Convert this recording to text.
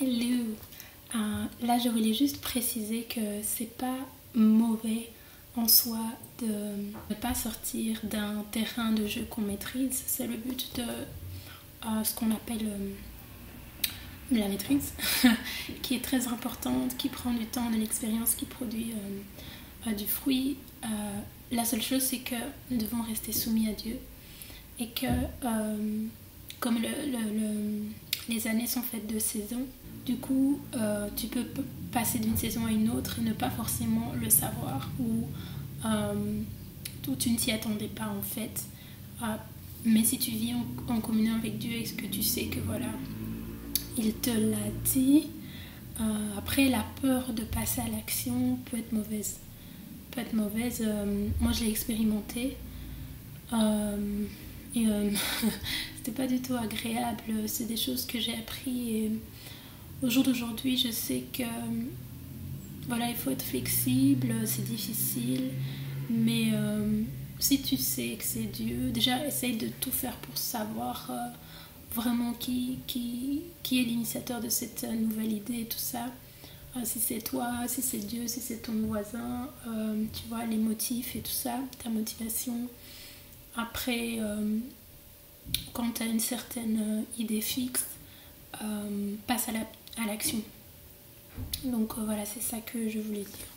Hello. Là je voulais juste préciser que c'est pas mauvais en soi de ne pas sortir d'un terrain de jeu qu'on maîtrise. C'est le but de ce qu'on appelle la maîtrise qui est très importante, qui prend du temps, de l'expérience, qui produit du fruit. La seule chose c'est que nous devons rester soumis à Dieu et que comme les années sont faites de saisons, du coup tu peux passer d'une saison à une autre et ne pas forcément le savoir ou tu ne t'y attendais pas en fait. Mais si tu vis en communion avec Dieu et que tu sais que voilà, il te l'a dit, après la peur de passer à l'action peut être mauvaise. Moi je l'ai expérimenté et c'était pas du tout agréable. C'est des choses que j'ai appris et au jour d'aujourd'hui je sais que voilà, il faut être flexible, c'est difficile, mais si tu sais que c'est Dieu, déjà essaye de tout faire pour savoir vraiment qui est l'initiateur de cette nouvelle idée et tout ça. Si c'est toi, si c'est Dieu, si c'est ton voisin, tu vois, les motifs et tout ça, ta motivation. Après, quand tu as une certaine idée fixe, passe à l'action. Donc voilà, c'est ça que je voulais dire.